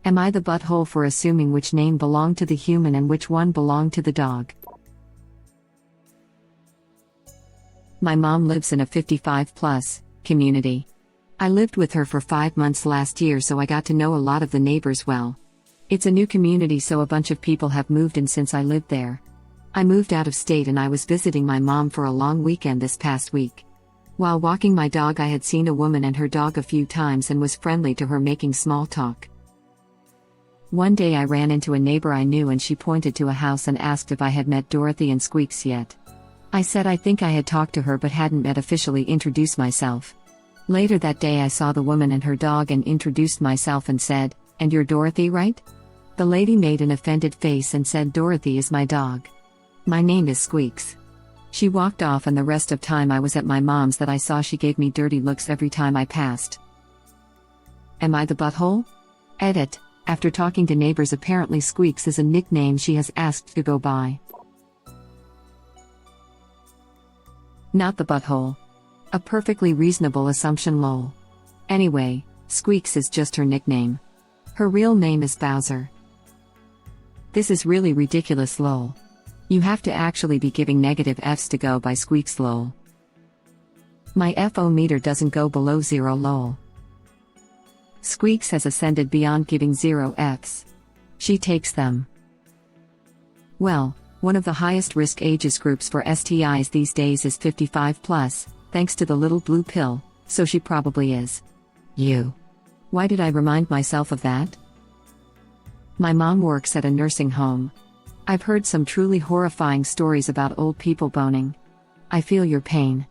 Am I the butthole for assuming which name belonged to the human and which one belonged to the dog? My mom lives in a 55+ community. I lived with her for 5 months last year, so I got to know a lot of the neighbors well. It's a new community, so a bunch of people have moved in since I lived there. I moved out of state and I was visiting my mom for a long weekend this past week. While walking my dog, I had seen a woman and her dog a few times and was friendly to her, making small talk. One day I ran into a neighbor I knew and she pointed to a house and asked if I had met Dorothy and Squeaks yet. I said I think I had talked to her but hadn't met, officially introduced myself. Later that day I saw the woman and her dog and introduced myself and said, "And you're Dorothy, right?" The lady made an offended face and said, "Dorothy is my dog. My name is Squeaks." She walked off, and the rest of time I was at my mom's that I saw she gave me dirty looks every time I passed. Am I the butthole? Edit. After talking to neighbors, apparently Squeaks is a nickname she has asked to go by. Not the butthole. A perfectly reasonable assumption, lol. Anyway, Squeaks is just her nickname. Her real name is Bowser. This is really ridiculous, lol. You have to actually be giving negative Fs to go by Squeaks, lol. My FO meter doesn't go below 0, lol. Squeaks has ascended beyond giving 0 Fs. She takes them. Well, one of the highest risk ages groups for STIs these days is 55+, thanks to the little blue pill, so she probably is. You. Why did I remind myself of that? My mom works at a nursing home. I've heard some truly horrifying stories about old people boning. I feel your pain.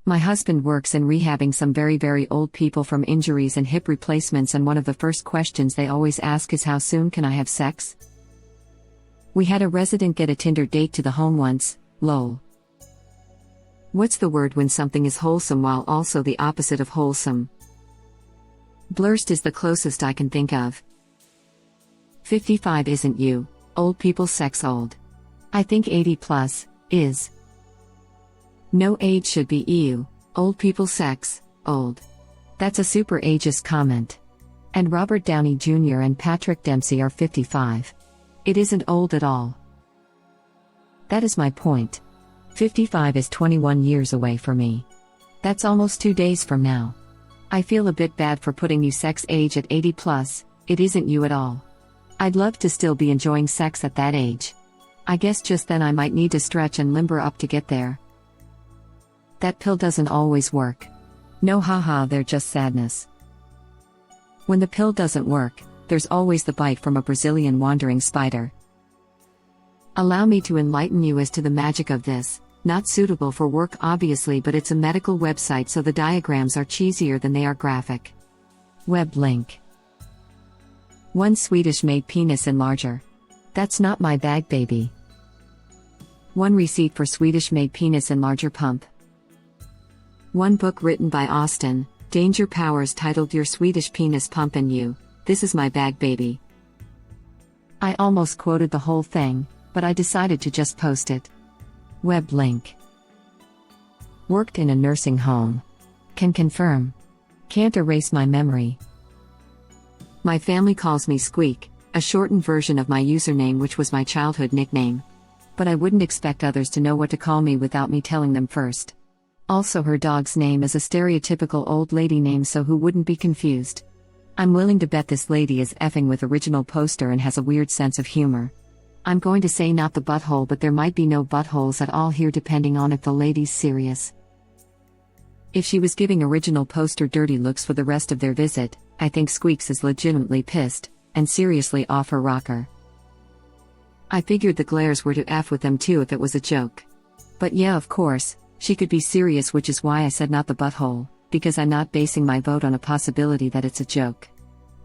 My husband works in rehabbing some very, very old people from injuries and hip replacements, and one of the first questions they always ask is, "How soon can I have sex?" We had a resident get a Tinder date to the home once, lol. What's the word when something is wholesome while also the opposite of wholesome? Blurst is the closest I can think of. 55 isn't you, old people sex old. I think 80+ is. No age should be EU, old people sex old. That's a super ageist comment. And Robert Downey Jr. and Patrick Dempsey are 55. It isn't old at all. That is my point. 55 is 21 years away for me. That's almost 2 days from now. I feel a bit bad for putting you sex age at 80+, it isn't you at all. I'd love to still be enjoying sex at that age. I guess just then I might need to stretch and limber up to get there. That pill doesn't always work. No, haha, they're just sadness. When the pill doesn't work, there's always the bite from a Brazilian wandering spider. Allow me to enlighten you as to the magic of this. Not suitable for work obviously, but it's a medical website, so the diagrams are cheesier than they are graphic. Web link. 1 Swedish-made penis enlarger. That's not my bag, baby. 1 receipt for Swedish-made penis enlarger pump. 1 book written by Austin, Danger Powers, titled Your Swedish Penis Pump and You. This is my bag, baby. I almost quoted the whole thing, but I decided to just post it. Web link. Worked in a nursing home. Can confirm. Can't erase my memory. My family calls me Squeak, a shortened version of my username, which was my childhood nickname. But I wouldn't expect others to know what to call me without me telling them first. Also, her dog's name is a stereotypical old lady name, so who wouldn't be confused? I'm willing to bet this lady is effing with original poster and has a weird sense of humor. I'm going to say not the butthole, but there might be no buttholes at all here depending on if the lady's serious. If she was giving original poster dirty looks for the rest of their visit, I think Squeaks is legitimately pissed, and seriously off her rocker. I figured the glares were to F with them too if it was a joke. But yeah, of course, she could be serious, which is why I said not the butthole, because I'm not basing my vote on a possibility that it's a joke.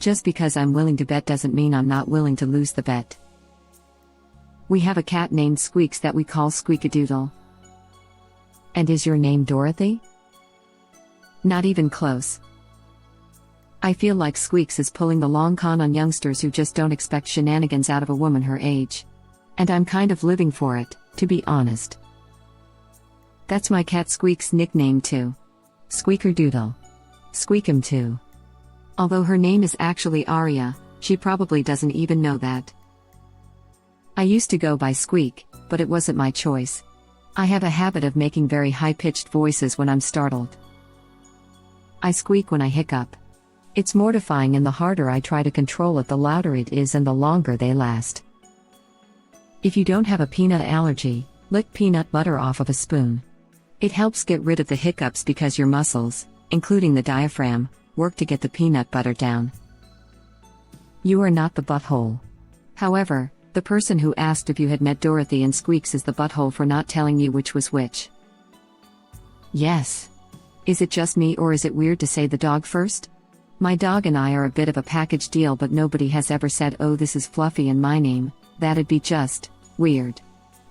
Just because I'm willing to bet doesn't mean I'm not willing to lose the bet. We have a cat named Squeaks that we call Squeakadoodle. And is your name Dorothy? Not even close. I feel like Squeaks is pulling the long con on youngsters who just don't expect shenanigans out of a woman her age. And I'm kind of living for it, to be honest. That's my cat Squeak's nickname too. Squeakerdoodle. Squeak him too. Although her name is actually Aria, she probably doesn't even know that. I used to go by Squeak, but it wasn't my choice. I have a habit of making very high-pitched voices when I'm startled. I squeak when I hiccup. It's mortifying, and the harder I try to control it, the louder it is and the longer they last. If you don't have a peanut allergy, lick peanut butter off of a spoon. It helps get rid of the hiccups because your muscles, including the diaphragm, work to get the peanut butter down. You are not the butthole. However, the person who asked if you had met Dorothy and Squeaks is the butthole for not telling you which was which. Yes. Is it just me, or is it weird to say the dog first? My dog and I are a bit of a package deal, but nobody has ever said, "Oh, this is Fluffy and my name." That'd be just weird.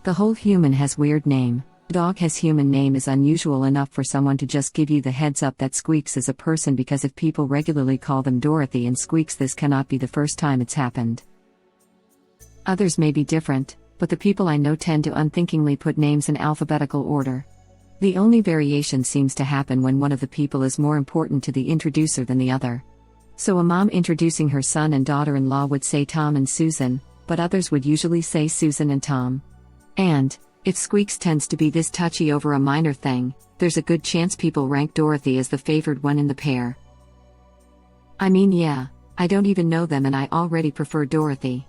The whole human has weird name. Dog has human name is unusual enough for someone to just give you the heads up that Squeaks is a person, because if people regularly call them Dorothy and Squeaks, this cannot be the first time it's happened. Others may be different, but the people I know tend to unthinkingly put names in alphabetical order. The only variation seems to happen when one of the people is more important to the introducer than the other. So a mom introducing her son and daughter-in-law would say Tom and Susan, but others would usually say Susan and Tom. And, if Squeaks tends to be this touchy over a minor thing, there's a good chance people rank Dorothy as the favored one in the pair. I mean, yeah, I don't even know them and I already prefer Dorothy.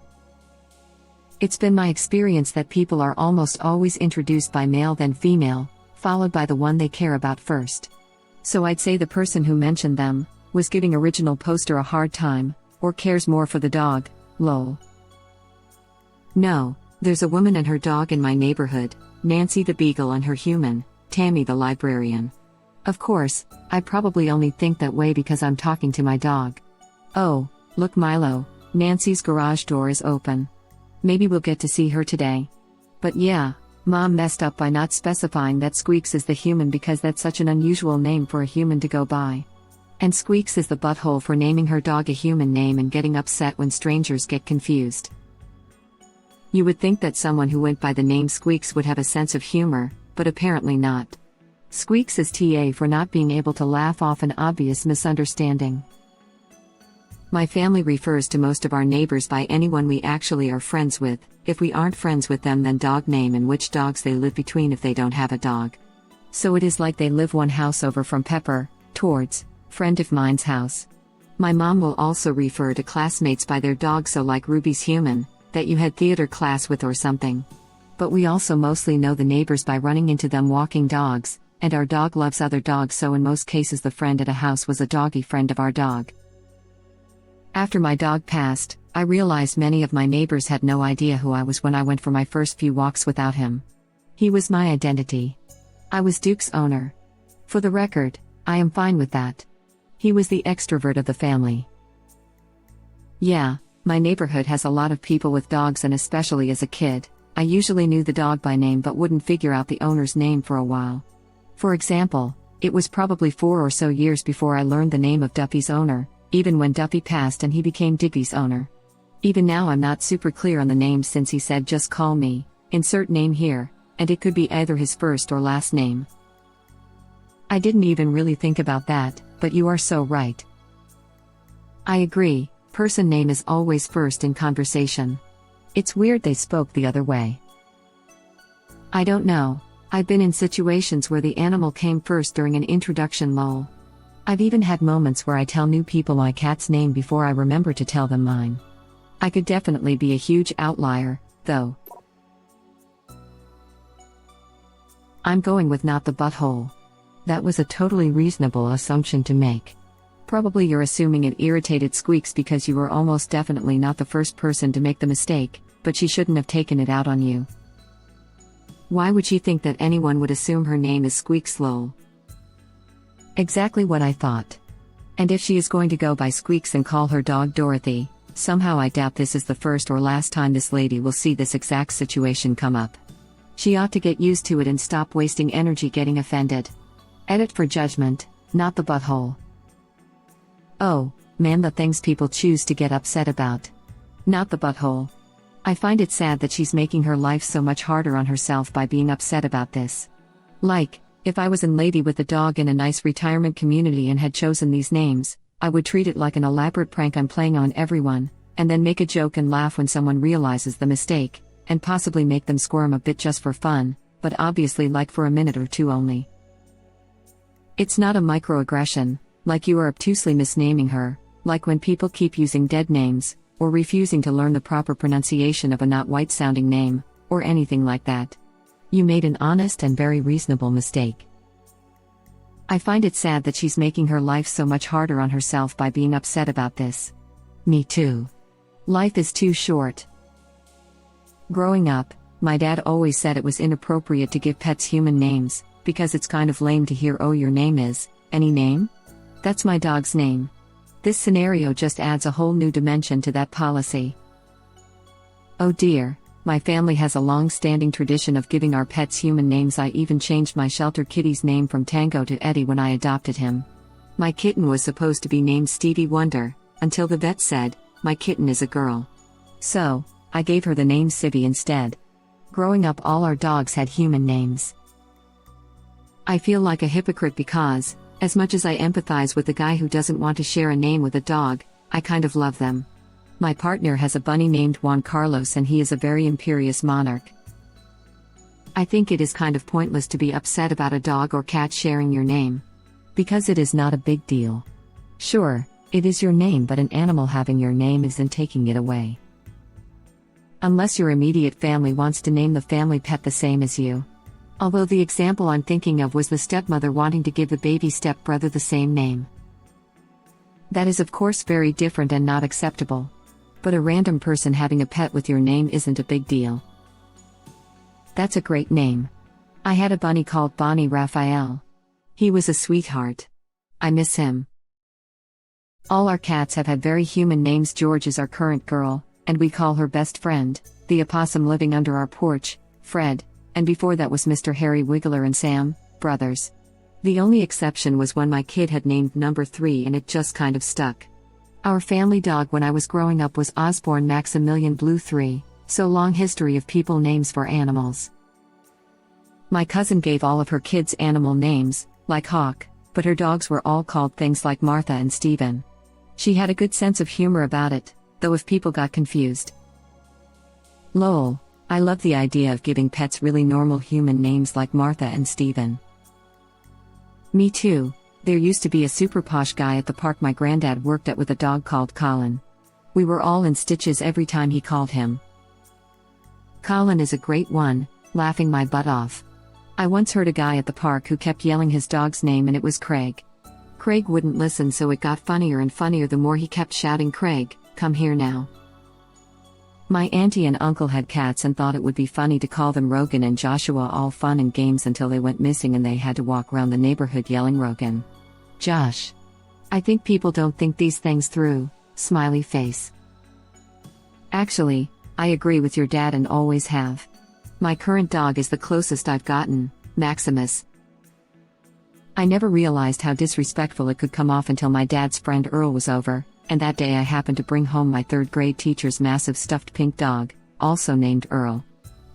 It's been my experience that people are almost always introduced by male then female, followed by the one they care about first. So I'd say the person who mentioned them was giving original poster a hard time, or cares more for the dog, lol. No, there's a woman and her dog in my neighborhood, Nancy the beagle and her human, Tammy the librarian. Of course, I probably only think that way because I'm talking to my dog. Oh, look Milo, Nancy's garage door is open. Maybe we'll get to see her today. But yeah, Mom messed up by not specifying that Squeaks is the human, because that's such an unusual name for a human to go by. And Squeaks is the butthole for naming her dog a human name and getting upset when strangers get confused. You would think that someone who went by the name Squeaks would have a sense of humor, but apparently not. Squeaks is TA for not being able to laugh off an obvious misunderstanding. My family refers to most of our neighbors by anyone we actually are friends with. If we aren't friends with them, then dog name and which dogs they live between if they don't have a dog. So it is like they live one house over from Pepper, towards, friend of mine's house. My mom will also refer to classmates by their dog, so like Ruby's human, that you had theater class with or something. But we also mostly know the neighbors by running into them walking dogs, and our dog loves other dogs, so in most cases the friend at a house was a doggy friend of our dog. After my dog passed, I realized many of my neighbors had no idea who I was when I went for my first few walks without him. He was my identity. I was Duke's owner. For the record, I am fine with that. He was the extrovert of the family. Yeah, my neighborhood has a lot of people with dogs, and especially as a kid, I usually knew the dog by name but wouldn't figure out the owner's name for a while. For example, it was probably 4 or so years before I learned the name of Duffy's owner, even when Duffy passed and he became Diggy's owner. Even now I'm not super clear on the name, since he said just call me, insert name here, and it could be either his first or last name. I didn't even really think about that, but you are so right. I agree, person name is always first in conversation. It's weird they spoke the other way. I don't know, I've been in situations where the animal came first during an introduction lol. I've even had moments where I tell new people my cat's name before I remember to tell them mine. I could definitely be a huge outlier, though. I'm going with not the butthole. That was a totally reasonable assumption to make. Probably you're assuming it irritated Squeaks because you were almost definitely not the first person to make the mistake, but she shouldn't have taken it out on you. Why would she think that anyone would assume her name is Squeaks lol? Exactly what I thought. And if she is going to go by Squeaks and call her dog Dorothy, somehow I doubt this is the first or last time this lady will see this exact situation come up. She ought to get used to it and stop wasting energy getting offended. Edit for judgment, not the butthole. Oh, man, the things people choose to get upset about. Not the butthole. I find it sad that she's making her life so much harder on herself by being upset about this. Like, if I was a lady with a dog in a nice retirement community and had chosen these names, I would treat it like an elaborate prank I'm playing on everyone, and then make a joke and laugh when someone realizes the mistake, and possibly make them squirm a bit just for fun, but obviously like for a minute or two only. It's not a microaggression, like you are obtusely misnaming her, like when people keep using dead names, or refusing to learn the proper pronunciation of a not white-sounding name, or anything like that. You made an honest and very reasonable mistake. I find it sad that she's making her life so much harder on herself by being upset about this. Me too. Life is too short. Growing up, my dad always said it was inappropriate to give pets human names, because it's kind of lame to hear, "Oh, your name is, any name?" That's my dog's name. This scenario just adds a whole new dimension to that policy. Oh dear, my family has a long-standing tradition of giving our pets human names. I even changed my shelter kitty's name from Tango to Eddie when I adopted him. My kitten was supposed to be named Stevie Wonder, until the vet said, "My kitten is a girl." So, I gave her the name Sibby instead. Growing up, all our dogs had human names. I feel like a hypocrite because, as much as I empathize with the guy who doesn't want to share a name with a dog, I kind of love them. My partner has a bunny named Juan Carlos and he is a very imperious monarch. I think it is kind of pointless to be upset about a dog or cat sharing your name. Because it is not a big deal. Sure, it is your name, but an animal having your name isn't taking it away. Unless your immediate family wants to name the family pet the same as you. Although the example I'm thinking of was the stepmother wanting to give the baby stepbrother the same name. That is of course very different and not acceptable. But a random person having a pet with your name isn't a big deal. That's a great name. I had a bunny called Bonnie Raphael. He was a sweetheart. I miss him. All our cats have had very human names. George is our current girl, and we call her best friend, the opossum living under our porch, Fred. And before that was Mr. Harry Wiggler and Sam, brothers. The only exception was when my kid had named number 3 and it just kind of stuck. Our family dog when I was growing up was Osborne Maximilian Blue 3, so long history of people names for animals. My cousin gave all of her kids animal names, like Hawk, but her dogs were all called things like Martha and Stephen. She had a good sense of humor about it, though if people got confused. Lol. I love the idea of giving pets really normal human names like Martha and Stephen. Me too. There used to be a super posh guy at the park my granddad worked at with a dog called Colin. We were all in stitches every time he called him. Colin is a great one, laughing my butt off. I once heard a guy at the park who kept yelling his dog's name and it was Craig. Craig wouldn't listen, so it got funnier and funnier the more he kept shouting, "Craig, come here now." My auntie and uncle had cats and thought it would be funny to call them Rogan and Joshua, all fun and games until they went missing and they had to walk around the neighborhood yelling, "Rogan, Josh." I think people don't think these things through, smiley face. Actually, I agree with your dad and always have. My current dog is the closest I've gotten, Maximus. I never realized how disrespectful it could come off until my dad's friend Earl was over, and that day I happened to bring home my 3rd grade teacher's massive stuffed pink dog, also named Earl.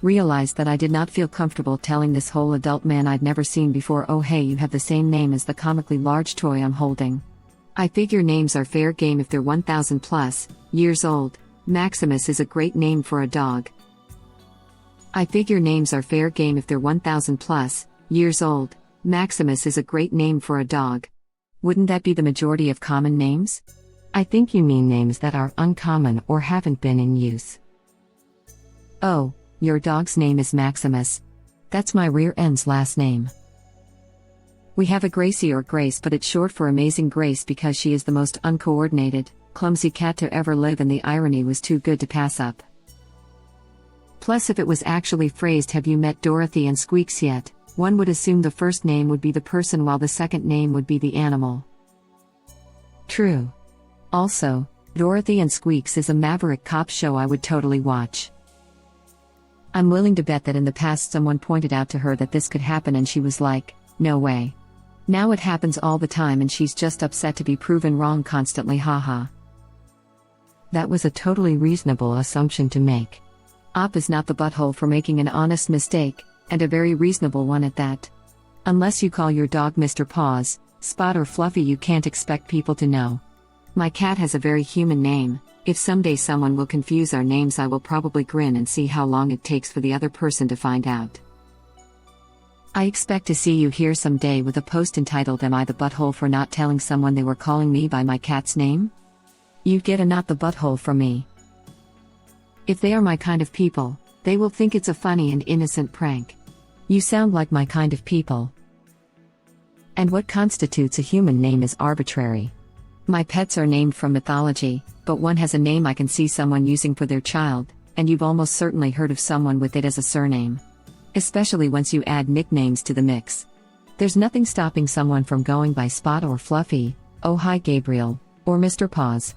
Realized that I did not feel comfortable telling this whole adult man I'd never seen before, "Oh hey, you have the same name as the comically large toy I'm holding." I figure names are fair game if they're 1,000 plus years old. Maximus is a great name for a dog. I figure names are fair game if they're 1,000 plus years old. Maximus is a great name for a dog. Wouldn't that be the majority of common names? I think you mean names that are uncommon or haven't been in use. Oh, your dog's name is Maximus. That's my rear end's last name. We have a Gracie or Grace, but it's short for Amazing Grace because she is the most uncoordinated, clumsy cat to ever live, and the irony was too good to pass up. Plus, if it was actually phrased, "Have you met Dorothy and Squeaks yet?" one would assume the first name would be the person while the second name would be the animal. True. Also, Dorothy and Squeaks is a maverick cop show I would totally watch. I'm willing to bet that in the past someone pointed out to her that this could happen and she was like, "No way." Now it happens all the time and she's just upset to be proven wrong constantly, haha. That was a totally reasonable assumption to make. Op is not the butthole for making an honest mistake, and a very reasonable one at that. Unless you call your dog Mr. Paws, Spot or Fluffy, you can't expect people to know. My cat has a very human name. If someday someone will confuse our names, I will probably grin and see how long it takes for the other person to find out. I expect to see you here someday with a post entitled "Am I the butthole for not telling someone they were calling me by my cat's name?" You'd get a "not the butthole" from me. If they are my kind of people, they will think it's a funny and innocent prank. You sound like my kind of people. And what constitutes a human name is arbitrary. My pets are named from mythology, but one has a name I can see someone using for their child, and you've almost certainly heard of someone with it as a surname. Especially once you add nicknames to the mix. There's nothing stopping someone from going by Spot or Fluffy, Oh Hi Gabriel, or Mr. Paws.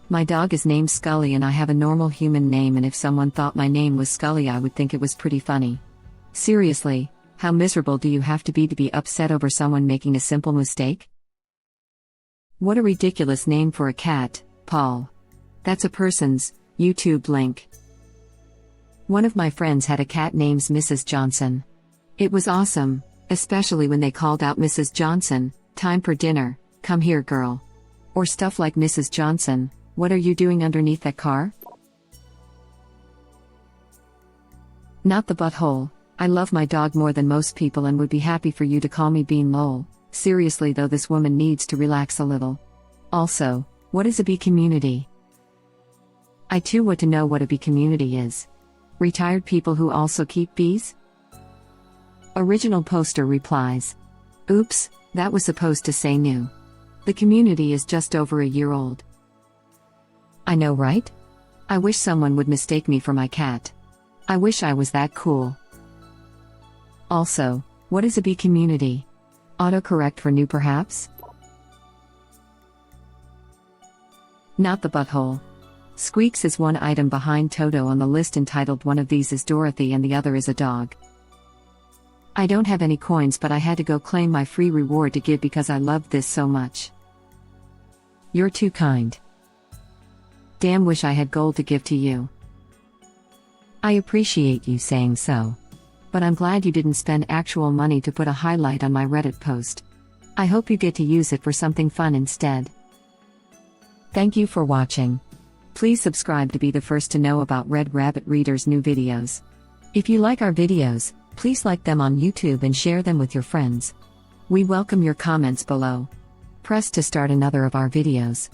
My dog is named Scully and I have a normal human name, and if someone thought my name was Scully I would think it was pretty funny. Seriously, how miserable do you have to be upset over someone making a simple mistake? What a ridiculous name for a cat, Paul. That's a person's YouTube link. One of my friends had a cat named Mrs. Johnson. It was awesome, especially when they called out Mrs. Johnson, "Time for dinner, come here girl." Or stuff like, "Mrs. Johnson, what are you doing underneath that car?" Not the butthole. I love my dog more than most people and would be happy for you to call me Bean Lol. Seriously though, this woman needs to relax a little. Also, what is a bee community? I too want to know what a bee community is. Retired people who also keep bees? Original poster replies. Oops, that was supposed to say new. The community is just over a year old. I know, right? I wish someone would mistake me for my cat. I wish I was that cool. Also, what is a bee community? Autocorrect for new perhaps? Not the butthole. Squeaks is one item behind Toto on the list entitled "One of these is Dorothy and the other is a dog." I don't have any coins, but I had to go claim my free reward to give because I loved this so much. You're too kind. Damn, wish I had gold to give to you. I appreciate you saying so. But I'm glad you didn't spend actual money to put a highlight on my Reddit post. I hope you get to use it for something fun instead. Thank you for watching. Please subscribe to be the first to know about Red Rabbit Reader's new videos. If you like our videos, please like them on YouTube and share them with your friends. We welcome your comments below. Press to start another of our videos.